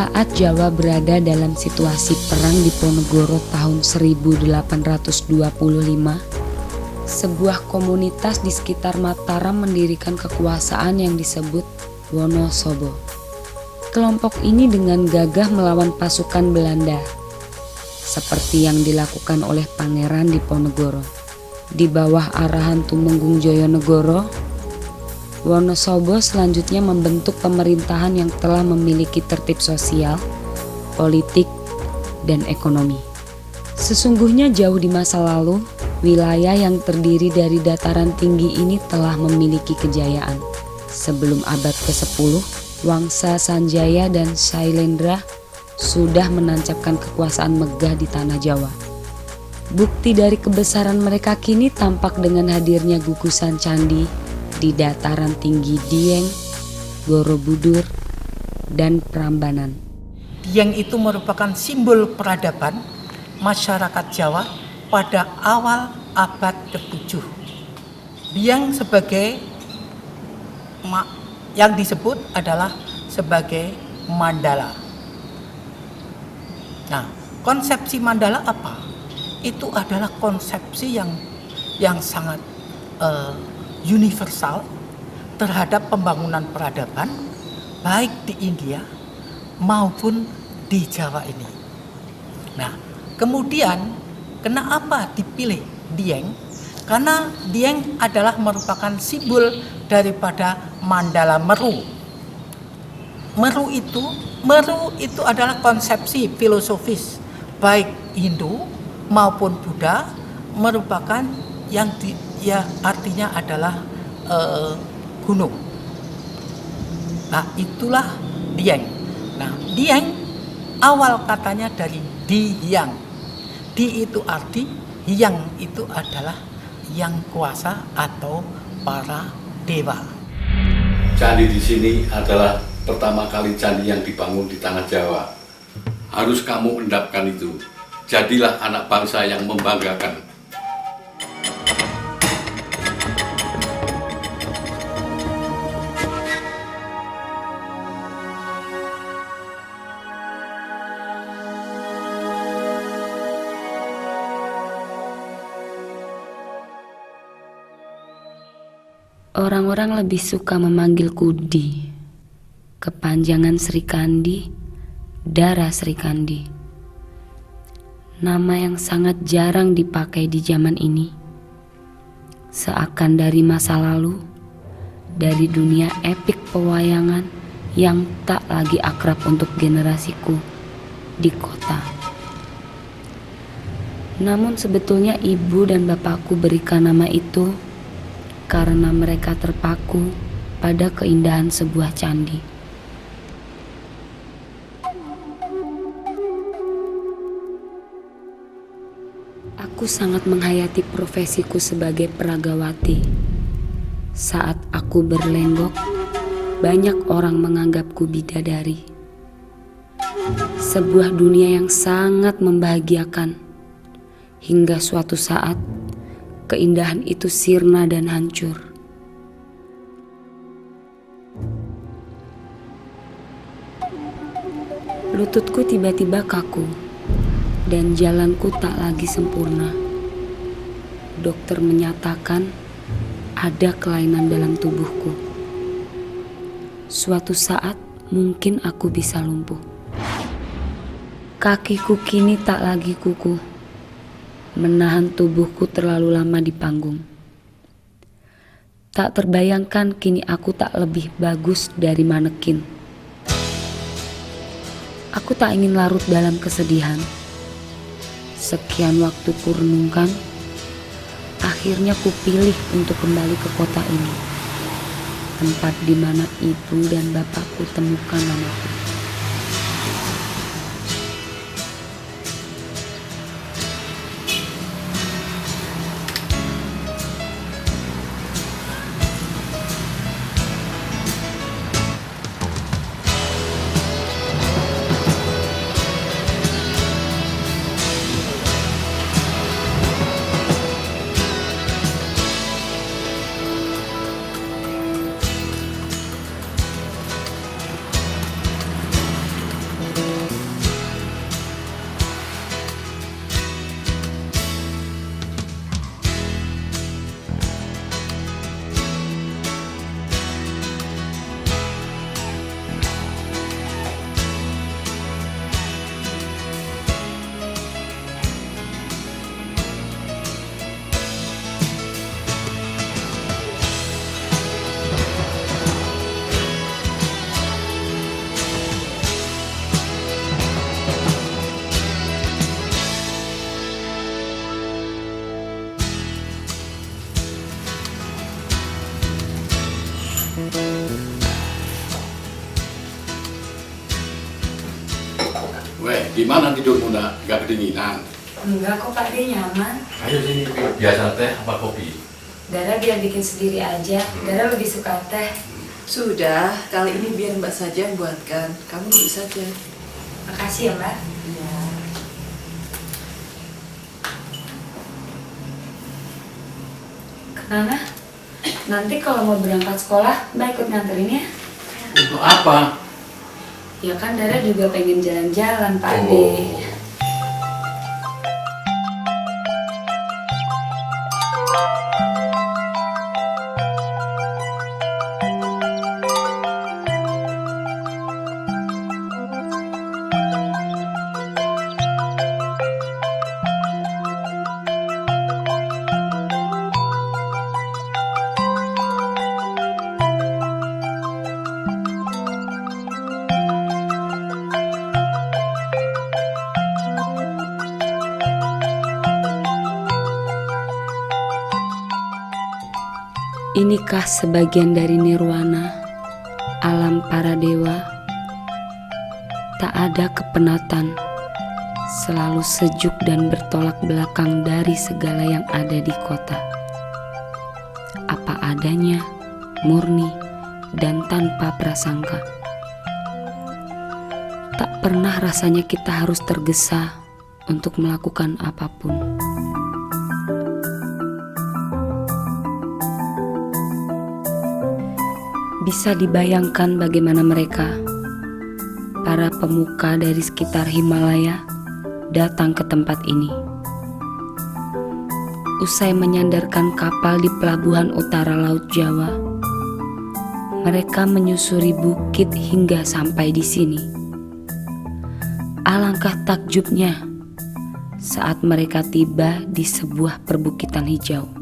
Saat Jawa berada dalam situasi perang Diponegoro tahun 1825, sebuah komunitas di sekitar Mataram mendirikan kekuasaan yang disebut Wonosobo. Kelompok ini dengan gagah melawan pasukan Belanda, seperti yang dilakukan oleh Pangeran Diponegoro. Di bawah arahan Tumenggung Joyonegoro, Wonosobo selanjutnya membentuk pemerintahan yang telah memiliki tertib sosial, politik, dan ekonomi. Sesungguhnya jauh di masa lalu, wilayah yang terdiri dari dataran tinggi ini telah memiliki kejayaan. Sebelum abad ke-10, Wangsa Sanjaya dan Sailendra sudah menancapkan kekuasaan megah di tanah Jawa. Bukti dari kebesaran mereka kini tampak dengan hadirnya gugusan candi di dataran tinggi Dieng, Borobudur, dan Prambanan. Dieng itu merupakan simbol peradaban masyarakat Jawa pada awal abad ke-7. Dieng sebagai yang disebut adalah sebagai mandala. Nah, konsepsi mandala apa? Itu adalah konsepsi yang sangat universal terhadap pembangunan peradaban baik di India maupun di Jawa ini. Nah, kemudian kenapa dipilih Dieng? Karena Dieng adalah merupakan simbol daripada mandala Meru. Meru itu adalah konsepsi filosofis baik Hindu maupun Buddha, merupakan yang artinya adalah gunung. Nah, itulah Dieng. Nah, Dieng awal katanya dari Di Hyang. Di itu arti, Hyang itu adalah yang kuasa atau para dewa. Candi di sini adalah pertama kali candi yang dibangun di tanah Jawa. Harus kamu endapkan itu. Jadilah anak bangsa yang membanggakan. Orang-orang lebih suka memanggilku Di, kepanjangan Sri Kandi, Dara Sri Kandi. Nama yang sangat jarang dipakai di zaman ini. Seakan dari masa lalu, dari dunia epik pewayangan yang tak lagi akrab untuk generasiku di kota. Namun sebetulnya ibu dan bapakku berikan nama itu karena mereka terpaku pada keindahan sebuah candi. Aku sangat menghayati profesiku sebagai peragawati. Saat aku berlenggok, banyak orang menganggapku bidadari. Sebuah dunia yang sangat membahagiakan, hingga suatu saat keindahan itu sirna dan hancur. Lututku tiba-tiba kaku dan jalanku tak lagi sempurna. Dokter menyatakan ada kelainan dalam tubuhku. Suatu saat mungkin aku bisa lumpuh. Kakiku kini tak lagi kukuh, menahan tubuhku terlalu lama di panggung. Tak terbayangkan kini aku tak lebih bagus dari manekin. Aku tak ingin larut dalam kesedihan. Sekian waktu ku renungkan, akhirnya ku pilih untuk kembali ke kota ini, tempat di mana ibu dan bapakku temukan namaku. Gimana tidurmu nak? Gak kedinginan? Enggak kok Pak D, nyaman. Ayo sini, biasa teh apa kopi? Dara biar bikin sendiri aja. Dara lebih suka teh. Sudah, kali ini biar Mbak saja yang buatkan. Kamu duduk saja. Makasih ya Mbak. Iya. Kenapa? Nanti kalau mau berangkat sekolah, Mbak ikut nganterin ya? Untuk apa? Ya kan Dara juga pengen jalan-jalan Pak D. Inikah sebagian dari nirwana, alam para dewa? Tak ada kepenatan, selalu sejuk dan bertolak belakang dari segala yang ada di kota. Apa adanya, murni, dan tanpa prasangka. Tak pernah rasanya kita harus tergesa untuk melakukan apapun. Bisa dibayangkan bagaimana mereka, para pemuka dari sekitar Himalaya, datang ke tempat ini. Usai menyandarkan kapal di pelabuhan utara Laut Jawa, mereka menyusuri bukit hingga sampai di sini. Alangkah takjubnya saat mereka tiba di sebuah perbukitan hijau.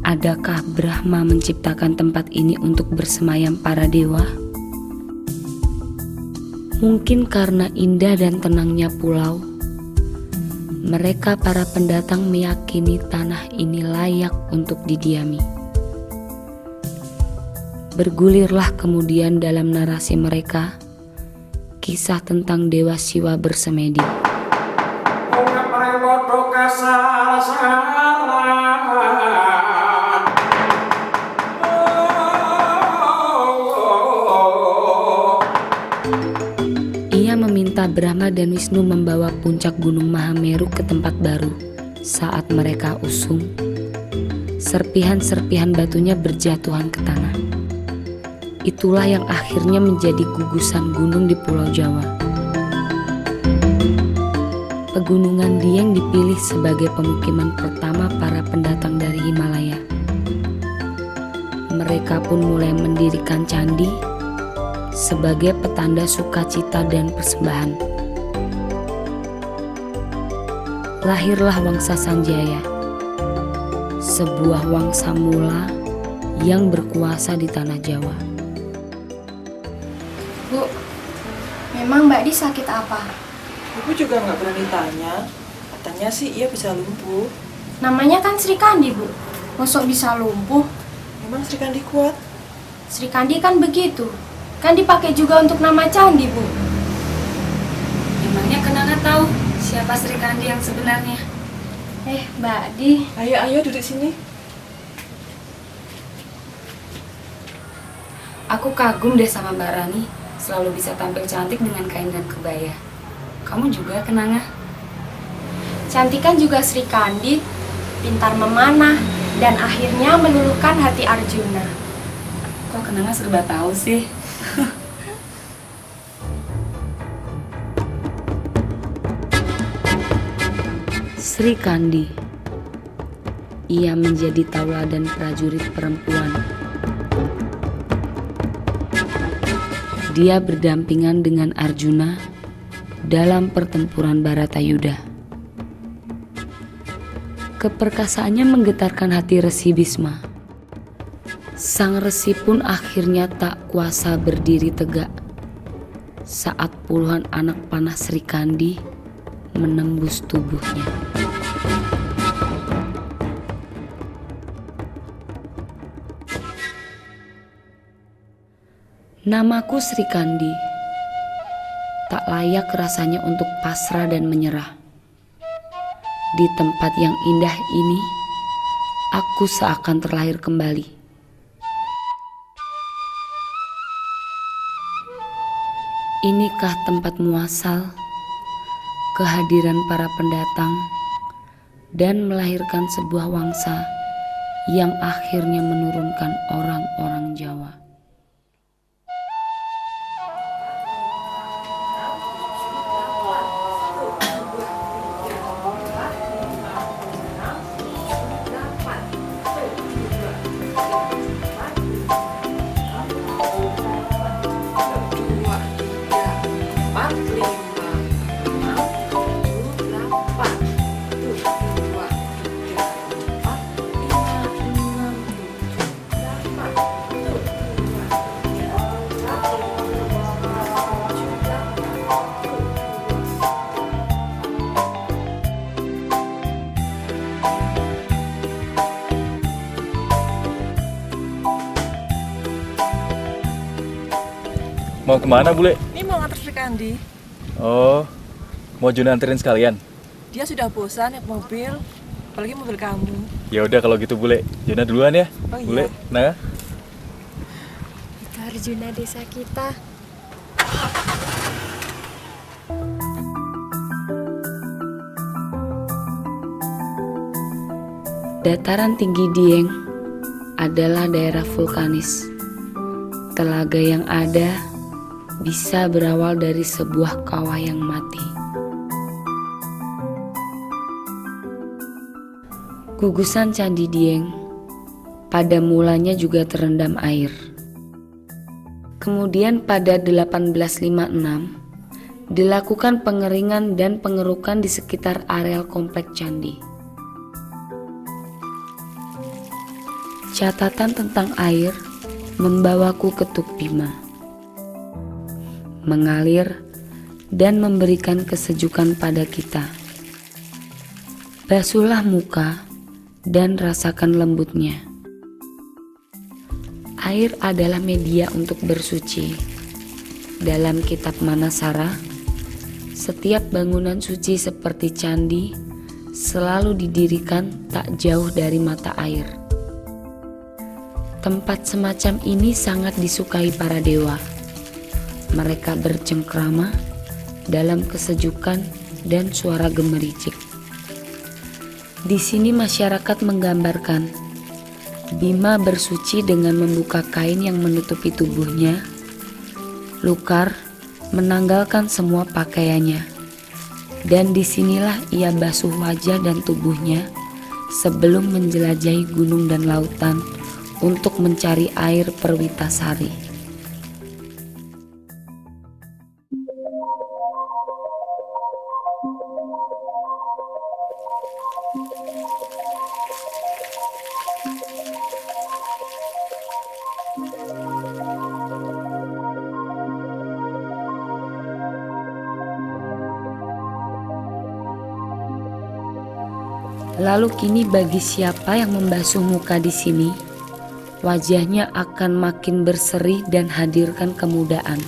Adakah Brahma menciptakan tempat ini untuk bersemayam para dewa? Mungkin karena indah dan tenangnya pulau, mereka para pendatang meyakini tanah ini layak untuk didiami. Bergulirlah kemudian dalam narasi mereka kisah tentang Dewa Siwa bersemedi. Ia meminta Brahma dan Wisnu membawa puncak Gunung Mahameru ke tempat baru. Saat mereka usung, serpihan-serpihan batunya berjatuhan ke tanah. Itulah yang akhirnya menjadi gugusan gunung di Pulau Jawa. Pegunungan Dieng dipilih sebagai pemukiman pertama para pendatang dari Himalaya. Mereka pun mulai mendirikan candi sebagai petanda sukacita dan persembahan. Lahirlah Wangsa Sanjaya, sebuah wangsa mula yang berkuasa di tanah Jawa. Bu, memang Mbak Di sakit apa? Ibu juga nggak berani tanya. Katanya sih ia bisa lumpuh. Namanya kan Sri Kandi, Bu. Mosok bisa lumpuh? Memang Sri Kandi kuat. Sri Kandi kan begitu. Kan dipakai juga untuk nama candi, Bu. Emangnya Kenanga tahu siapa Sri Kandi yang sebenarnya? Mbak Di. Ayo duduk sini. Aku kagum deh sama Mbak Rani, selalu bisa tampil cantik dengan kain dan kebaya. Kamu juga Kenanga? Cantik kan juga Sri Kandi, pintar memanah, dan akhirnya meluluhkan hati Arjuna. Kok Kenanga serba tahu sih? Sri Kandi, ia menjadi tauladan prajurit perempuan. Dia berdampingan dengan Arjuna dalam pertempuran Baratayuda. Keperkasaannya menggetarkan hati Resi Bisma. Sang resi pun akhirnya tak kuasa berdiri tegak saat puluhan anak panah Sri Kandi menembus tubuhnya. Namaku Sri Kandi, tak layak rasanya untuk pasrah dan menyerah. Di tempat yang indah ini, aku seakan terlahir kembali. Inikah tempat muasal, kehadiran para pendatang, dan melahirkan sebuah wangsa yang akhirnya menurunkan orang-orang Jawa. Mau kemana, Bule? Ini mau nganter Sri Kandi. Oh, mau Juna anterin sekalian? Dia sudah bosan naik mobil, apalagi mobil kamu. Ya udah kalau gitu, Bule. Juna duluan ya. Oh, iya. Bule, nah. Itu Arjuna desa kita. Dataran tinggi Dieng adalah daerah vulkanis. Telaga yang ada bisa berawal dari sebuah kawah yang mati. Gugusan Candi Dieng pada mulanya juga terendam air. Kemudian pada 1856 dilakukan pengeringan dan pengerukan di sekitar areal komplek candi. Catatan tentang air membawaku ke Tuk Bima, mengalir dan memberikan kesejukan pada kita. Basuhlah muka dan rasakan lembutnya. Air adalah media untuk bersuci. Dalam kitab Manasara, setiap bangunan suci seperti candi selalu didirikan tak jauh dari mata air. Tempat semacam ini sangat disukai para dewa. Mereka bercengkrama dalam kesejukan dan suara gemericik. Di sini masyarakat menggambarkan Bima bersuci dengan membuka kain yang menutupi tubuhnya. Lukar menanggalkan semua pakaiannya, dan disinilah ia basuh wajah dan tubuhnya sebelum menjelajahi gunung dan lautan untuk mencari air Perwitasari. Lalu kini bagi siapa yang membasuh muka di sini, wajahnya akan makin berseri dan hadirkan kemudaan.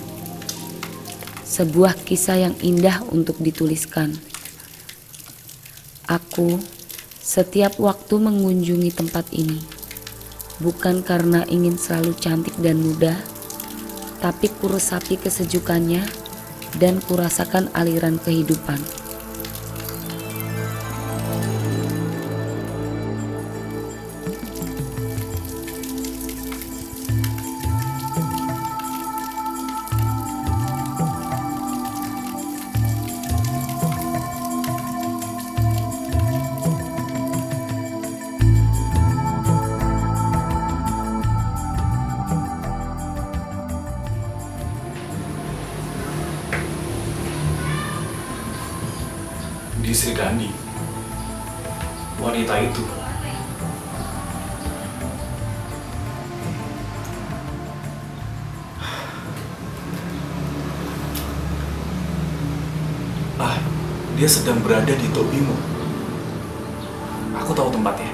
Sebuah kisah yang indah untuk dituliskan. Aku setiap waktu mengunjungi tempat ini, bukan karena ingin selalu cantik dan muda, tapi kuresapi kesejukannya dan kurasakan aliran kehidupan. Di Sri Kandi, wanita itu dia sedang berada di Tok Bima. Aku tahu tempatnya.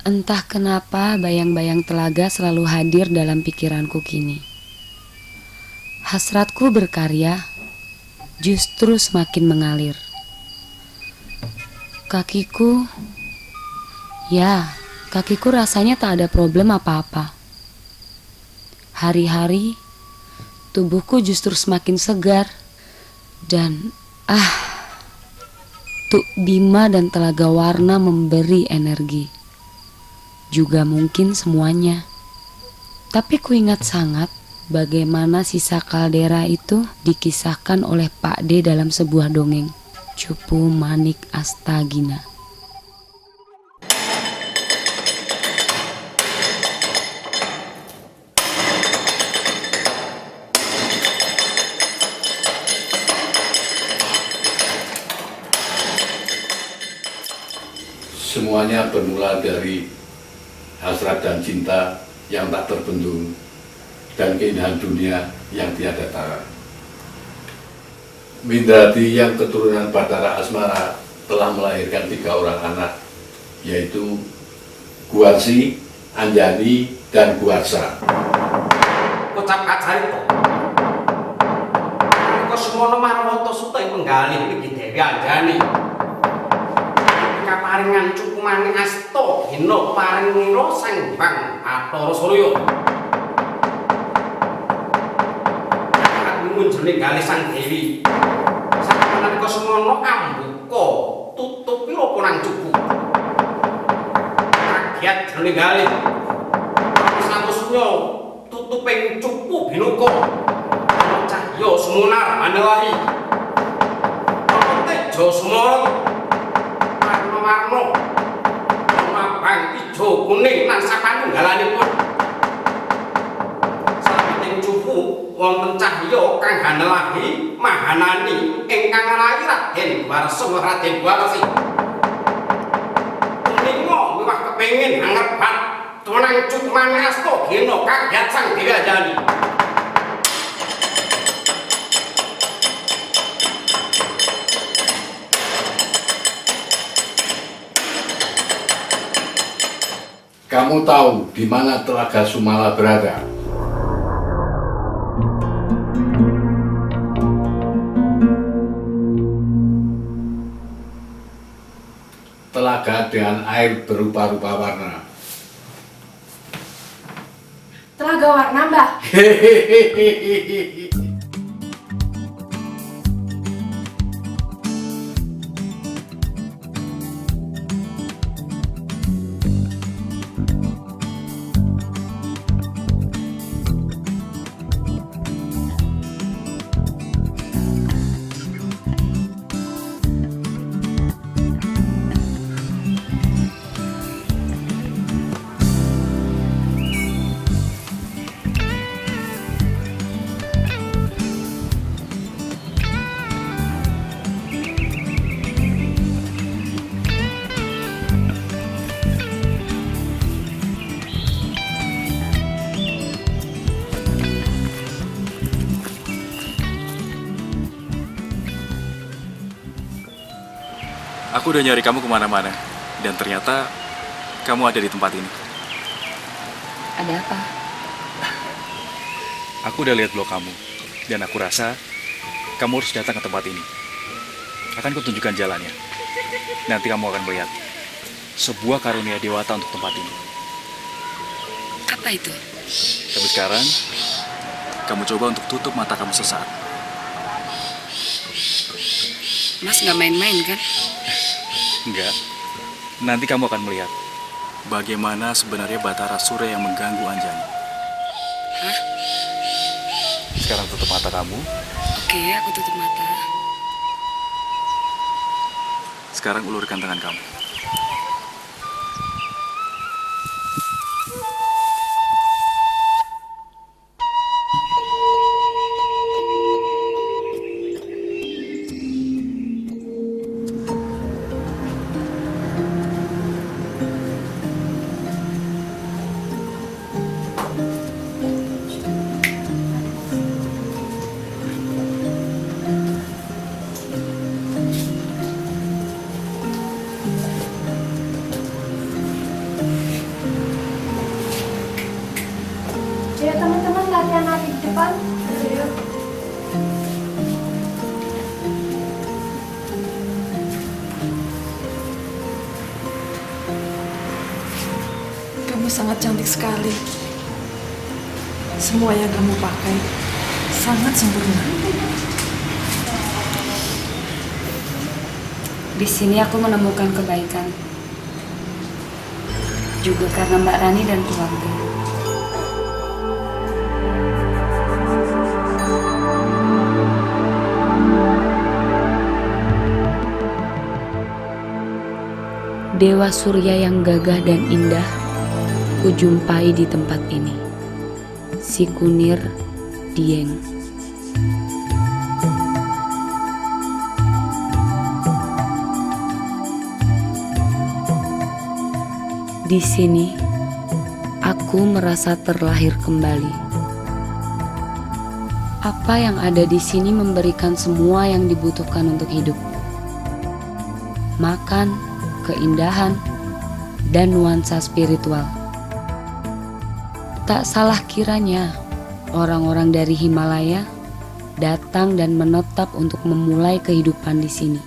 Entah kenapa bayang-bayang telaga selalu hadir dalam pikiranku kini. Hasratku berkarya justru semakin mengalir. Kakiku rasanya tak ada problem apa-apa. Hari-hari tubuhku justru semakin segar. Dan Tuk Bima dan Telaga Warna memberi energi. Juga mungkin semuanya. Tapi ku ingat sangat bagaimana sisa kaldera itu dikisahkan oleh Pak D dalam sebuah dongeng, Cupu Manik Astagina. Semuanya bermula dari hasrat dan cinta yang tak terbendung dan keindahan dunia yang tiada tara. Windradi yang keturunan Bathara Asmara telah melahirkan 3 orang anak, yaitu Guarsi, Anjani, dan Guarsa. Kocap kacari to. Kok semono marwoto sutai penggali iki Dewi Anjani. Kaparingan cukumane asto hina paring ngira sang Bang Bathara Surya. Aku munjene gali sang Dewi. Sapanalika semono ambuka tutup pira nang cuku. Kaget jane gali. Samusnya tutuping cupu binuka. Cahya sumunar manelahi. Tejo sumorot. Warna mabang ijo kuning lan sapanunggalanipun. Sabeting cupu wonten cahya kang hanelahi mahanani ingkang rayi Raden Warsa Raden Warsi. Kuninga miwah kepengin angrepat tonang cukmane asta gena kaget sang Dewi Anjani. Kamu tahu di mana Telaga Sumala berada? Telaga dengan air berupa-rupa warna. Telaga Warna, Mbah. Aku udah nyari kamu kemana-mana, dan ternyata kamu ada di tempat ini. Ada apa? Aku udah lihat blog kamu, dan aku rasa kamu harus datang ke tempat ini. Akan kutunjukkan jalannya. Nanti kamu akan melihat sebuah karunia dewata untuk tempat ini. Apa itu? Tapi sekarang, kamu coba untuk tutup mata kamu sesaat. Mas nggak main-main kan? Enggak. Nanti kamu akan melihat bagaimana sebenarnya Bathara Surya yang mengganggu Anjani. Hah? Sekarang tutup mata kamu. Oke, aku tutup mata. Sekarang ulurkan tangan kamu. Ayo teman-teman latihan nari di depan. Ayo. Kamu sangat cantik sekali. Semua yang kamu pakai sangat sempurna. Di sini aku menemukan kebaikan. Juga karena Mbak Rani dan keluarga. Dewa Surya yang gagah dan indah kujumpai di tempat ini. Si Kunir Dieng. Di sini, aku merasa terlahir kembali. Apa yang ada di sini memberikan semua yang dibutuhkan untuk hidup. Makan, keindahan, dan nuansa spiritual. Tak salah kiranya orang-orang dari Himalaya datang dan menetap untuk memulai kehidupan di sini.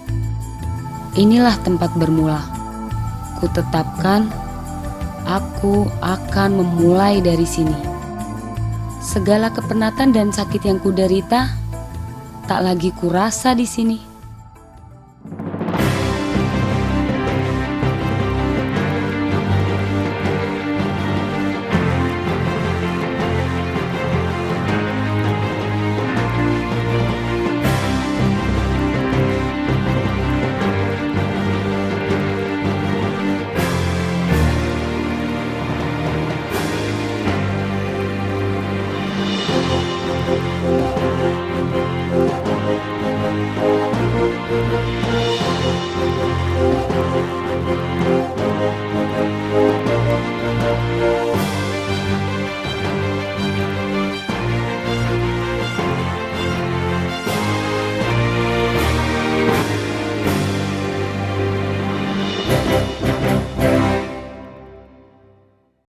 Inilah tempat bermula. Kutetapkan, aku akan memulai dari sini. Segala kepenatan dan sakit yang kuderita tak lagi kurasa di sini.